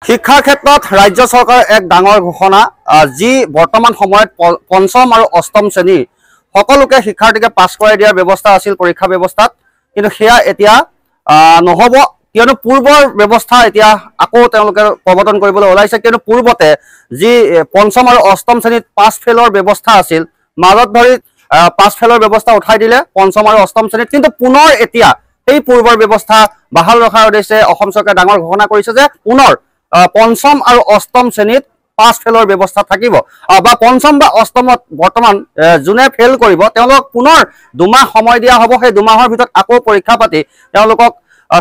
শিক্ষাৰ ক্ষেত্ৰত ৰাজ্য চৰকাৰৰ এক ডাঙৰ ঘোষণা যি বৰ্তমান সময়ত পঞ্চম আৰু অষ্টম শ্ৰেণীৰ সকলোকে শিক্ষাৰ্থীকে পাছ কৰাই দিয়াৰ ব্যৱস্থা আছিল পৰীক্ষা ব্যৱস্থাত কিন্তু সেয়া এতিয়া নহব কিয়নো পূৰ্বৰ ব্যৱস্থা এতিয়া আকৌ তেওঁলোকে প্ৰৱৰ্তন কৰিবলৈ ওলাইছে কিয়নো পূৰ্বতে যি পঞ্চম আৰু অষ্টম শ্ৰেণীত পাছ ফেলৰ ব্যৱস্থা আছিল মাজত ধৰি পাছ ফেলৰ ব্যৱস্থা উঠাই দিলে পঞ্চম আৰু অষ্টম শ্ৰেণীত কিন্তু পুনৰ এতিয়া এই পূৰ্বৰ ব্যৱস্থা বাহাল ৰখাৰ উদ্দেশ্যে অসম চৰকাৰে ডাঙৰ ঘোষণা কৰিছে যে পুনৰ পঞ্চম আৰু অষ্টম শ্ৰেণীত পাছ ফেলৰ ব্যৱস্থা থাকিব বা পঞ্চম বা অষ্টমত বৰ্তমান যোনে ফেল কৰিব তেওঁলোকক পুনৰ 2 মাহ সময় দিয়া হ'ব সেই 2 মাহৰ ভিতৰত আকৌ পৰীক্ষা পাতি তেওঁলোকক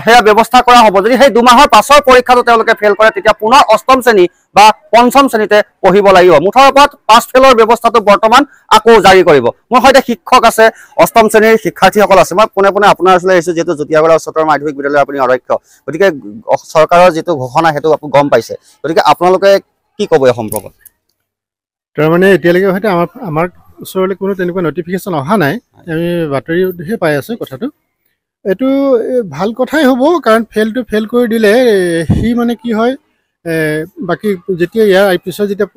সেয়া ব্যৱস্থা কৰা হ'ব যদি সেই 2 মাহৰ পাছৰ পৰীক্ষাটো তেওঁলোকে ফেল কৰে তেতিয়া পুনৰ অষ্টম শ্ৰেণী বা পঞ্চম শ্ৰেণীতে পঢ়িব লাগিব মুঠৰ ওপৰত পাছ ফেলৰ ব্যৱস্থাটো বৰ্তমান আকৌ জাৰি কৰিব মোৰ সৈতে শিক্ষক আছে অষ্টম শ্ৰেণীৰ শিক্ষাৰ্থীসকল আছে মই পুনে পুনে আপোনাৰ ওচৰলৈ আহিছোঁ যেহেতু জটিয়াগড় উচ্চতৰ মাধ্যমিক বিদ্যালয়ৰ আপুনি অধ্যক্ষ গতিকে চৰকাৰৰ যেটো ঘোষণা হেতু আপুনি গম পাইছে গতিকে আপোনালোকে কি ক'ব এই সম্পৰ্কত তাৰ মানে এতিয়ালৈকে হয়তো আমাৰ ওচৰলৈ কোনো তেনেকুৱা নটিফিকেশ্যন অহা নাই আমি বাতৰিহে পাই আছো কথাটো এইটো ভাল কথাই হ'ব কাৰণ ফেল কৰি দিলে সি মানে কি হয় বাকি যেতিয়া ইয়াৰ পিছত যেতিয়া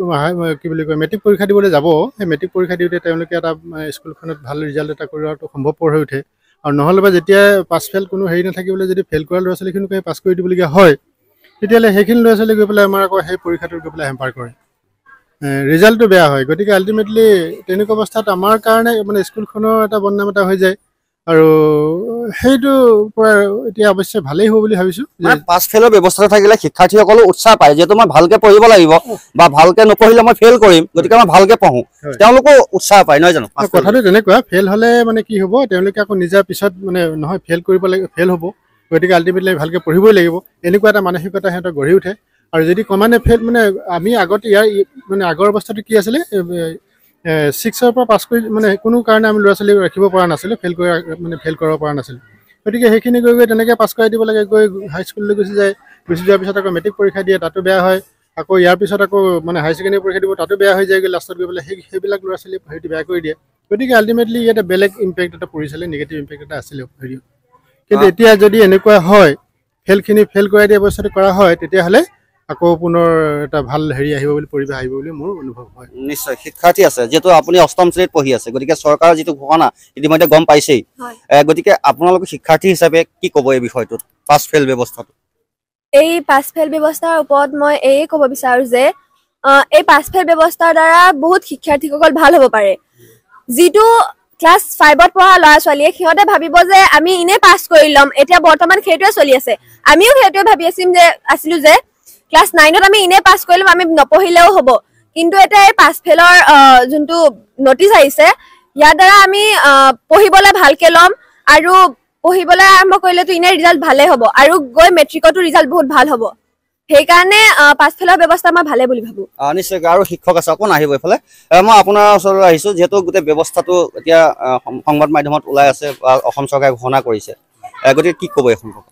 কি বুলি কয় মেট্ৰিক পৰীক্ষা দিবলৈ যাব সেই মেট্ৰিক পৰীক্ষা দিওঁতে তেওঁলোকে এটা স্কুলখনত ভাল ৰিজাল্ট এটা কৰাটো সম্ভৱপৰ হৈ উঠে আৰু নহ'লে বা যেতিয়া পাছ ফেল কোনো হেৰি নাথাকিবলৈ যদি ফেল কৰা ল'ৰা ছোৱালীখিনিক পাছ কৰি দিবলগীয়া হয় তেতিয়াহ'লে সেইখিনি ল'ৰা ছোৱালী গৈ পেলাই আমাৰ আকৌ সেই পৰীক্ষাটোত গৈ পেলাই হেম্পাৰ কৰে ৰিজাল্টটো বেয়া হয় গতিকে আল্টিমেটলি তেনেকুৱা অৱস্থাত আমাৰ কাৰণে মানে স্কুলখনৰ এটা বদনাম এটা হৈ যায় আৰু সেইটো পৰা এতিয়া অৱশ্যে ভালেই হ'ব বুলি ভাবিছোঁ মানে পাছ ফেলৰ ব্যৱস্থা থাকিলে শিক্ষাৰ্থীসকলে উৎসাহ পায় যিহেতু মই ভালকৈ পঢ়িব লাগিব বা ভালকৈ নপঢ়িলে মই ফেল কৰিম গতিকে মই ভালকৈ পঢ়োঁ তেওঁলোকো উৎসাহ পায় নহয় জানো কথাটো তেনেকুৱা ফেল হ'লে মানে কি হ'ব তেওঁলোকে আকৌ নিজৰ পিছত মানে নহয় ফেল কৰিব লাগে ফেল হ'ব গতিকে আল্টিমেটলি ভালকৈ পঢ়িবই লাগিব এনেকুৱা এটা মানসিকতা সিহঁতৰ গঢ়ি উঠে আৰু যদি কমানে ফেল মানে আমি আগতে ইয়াৰ মানে আগৰ অৱস্থাটো কি আছিলে 6ৰ পৰা পাছ কৰি মানে কোনো কাৰণে আমি ল'ৰা ছোৱালী ৰাখিব পৰা নাছিলোঁ ফেল কৰিব পৰা নাছিলোঁ গতিকে সেইখিনি গৈ তেনেকৈ পাছ কৰাই দিব লাগে গৈ হাইস্কুললৈ গুচি যোৱাৰ পিছত আকৌ মেট্ৰিক পৰীক্ষা দিয়ে তাতো বেয়া হয় আকৌ ইয়াৰ পিছত আকৌ মানে হাই ছেকেণ্ডেৰী পৰীক্ষা দিব তাতো বেয়া হৈ যায়গৈ লাষ্টত গৈ পেলাই সেইবিলাক ল'ৰা ছোৱালী হেৰিটো বেয়া কৰি দিয়ে গতিকে আল্টিমেটলি ইয়াতে বেলেগ ইম্পেক্ট এটা পৰিছিলে নিগেটিভ ইম্পেক্ট এটা আছিলে হেৰিও কিন্তু এতিয়া যদি এনেকুৱা হয় ফেল কৰাই দিয়া অৱস্থাটো কৰা হয় তেতিয়াহ'লে আকৌ পুনৰ এটা ভাল হেৰি আহিব বুলি পৰিৱেশ আহিব বুলি মোৰ অনুভৱ হয় নিশ্চয় শিক্ষাৰ্থী আছে যেহেতু আপুনি অষ্টম শ্ৰেণীত পঢ়ি আছে গতিকে চৰকাৰৰ যিটো ঘোষণা ইতিমধ্যে গম পাইছেই গতিকে আপোনালোকে শিক্ষাৰ্থী হিচাপে কি ক'ব এই বিষয়টোত পাছ ফেল ব্যৱস্থাটো এই পাছ ফেল ব্যৱস্থাৰ ওপৰত মই এই ক'ব বিচাৰোঁ যে এই পাছ ফেল ব্যৱস্থাৰ দ্বাৰা বহুত শিক্ষাৰ্থীসকল ভাল হ'ব পাৰে যিটো ক্লাছ 5ত পঢ়া ল'ৰা ছোৱালীয়ে সিহঁতে ভাবিব যে আমি ইনে পাছ কৰি ল'ম এতিয়া বৰ্তমান সেইটোৱে চলি আছে আমিও সেইটোৱে ভাবি আছিলোঁ যে ক্লাছ 9ত আমি ইনে পাছ কৰি ল'ম আমি নপঢ়িলেও হ'ব কিন্তু এতিয়া এই পাছ ফেলৰ যোনটো নটিচ আহিছে ইয়াৰ দ্বাৰা আমি পঢ়িবলৈ ভালকৈ ল'ম আৰু পঢ়িবলৈ আৰম্ভ কৰিলেতো ইনে ৰিজাল্ট ভালেই হ'ব আৰু গৈ মেট্ৰিকতো ৰিজাল্ট বহুত ভাল হ'ব সেইকাৰণে পাছ ফেলৰ ব্যৱস্থা মই ভালে বুলি ভাবোঁ নিশ্চয় আৰু শিক্ষক আছে অকণ আহিব এইফালে মই আপোনাৰ ওচৰলৈ আহিছোঁ যিহেতু গোটেই ব্যৱস্থাটো এতিয়া সংবাদ মাধ্যমত ওলাই আছে বা অসম চৰকাৰে ঘোষণা কৰিছে গতিকে কি ক'ব এই সম্পৰ্কত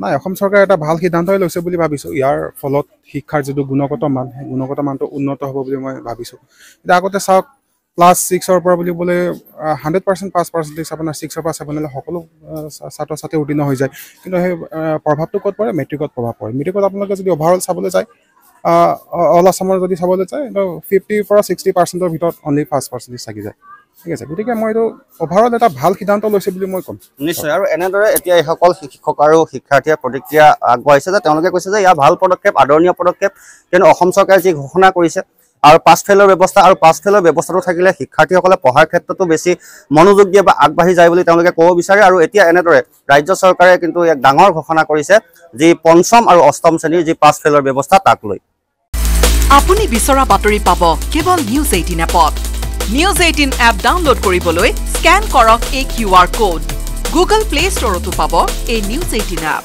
নাই অসম চৰকাৰে এটা ভাল সিদ্ধান্তই লৈছে বুলি ভাবিছোঁ ইয়াৰ ফলত শিক্ষাৰ যিটো গুণগত মান সেই গুণগত মানটো উন্নত হ'ব বুলি মই ভাবিছোঁ এতিয়া আগতে চাওক ক্লাছ 6ৰ পৰা বুলিবলৈ 100% পাছ পাৰ্চেণ্টেজ আপোনাৰ 6ৰ পৰা 7লৈ সকলো ছাত্ৰ ছাত্ৰী উত্তীৰ্ণ হৈ যায় কিন্তু সেই প্ৰভাৱটো ক'ত পৰে মেট্ৰিকত প্ৰভাৱ পৰে মেট্ৰিকত আপোনালোকে যদি অভাৰঅল চাবলৈ যায় অল আছামৰ যদি চাবলৈ যায় 50 পৰা 60% ভিতৰত অনলি ফাৰ্ষ্ট পাৰ্চেণ্টেজ থাকি যায় ঠিক আছে গতিকে মই এইটো অভাৰঅল এটা ভাল সিদ্ধান্ত লৈছে বুলি মই ক'ম নিশ্চয় আৰু এনেদৰে এতিয়া এইসকল শিক্ষক আৰু শিক্ষাৰ্থীয়ে প্ৰতিক্ৰিয়া আগবঢ়াইছে যে তেওঁলোকে কৈছে যে ইয়াৰ ভাল পদক্ষেপ আদৰণীয় পদক্ষেপ কিন্তু অসম চৰকাৰে যি ঘোষণা কৰিছে আৰু পাছ ফেলৰ ব্যৱস্থা আৰু পাছ ফেলৰ ব্যৱস্থাটো থাকিলে শিক্ষাৰ্থীসকলে পঢ়াৰ ক্ষেত্ৰতো বেছি মনোযোগ দিয়ে বা আগবাঢ়ি যায় বুলি তেওঁলোকে ক'ব বিচাৰে আৰু এতিয়া এনেদৰে ৰাজ্য চৰকাৰে কিন্তু এক ডাঙৰ ঘোষণা কৰিছে যি পঞ্চম আৰু অষ্টম শ্ৰেণীৰ যি পাছ ফেলৰ ব্যৱস্থা তাক লৈ আপুনি বিচৰা বাতৰি পাব কেৱল নিউজ 18 এপত নিউজ 18 এপ ডাউনলোড কৰিবলৈ স্ক্যান কৰক এই QR কোড গুগল প্লে ষ্টৰতো পাব এই নিউজ 18 এপ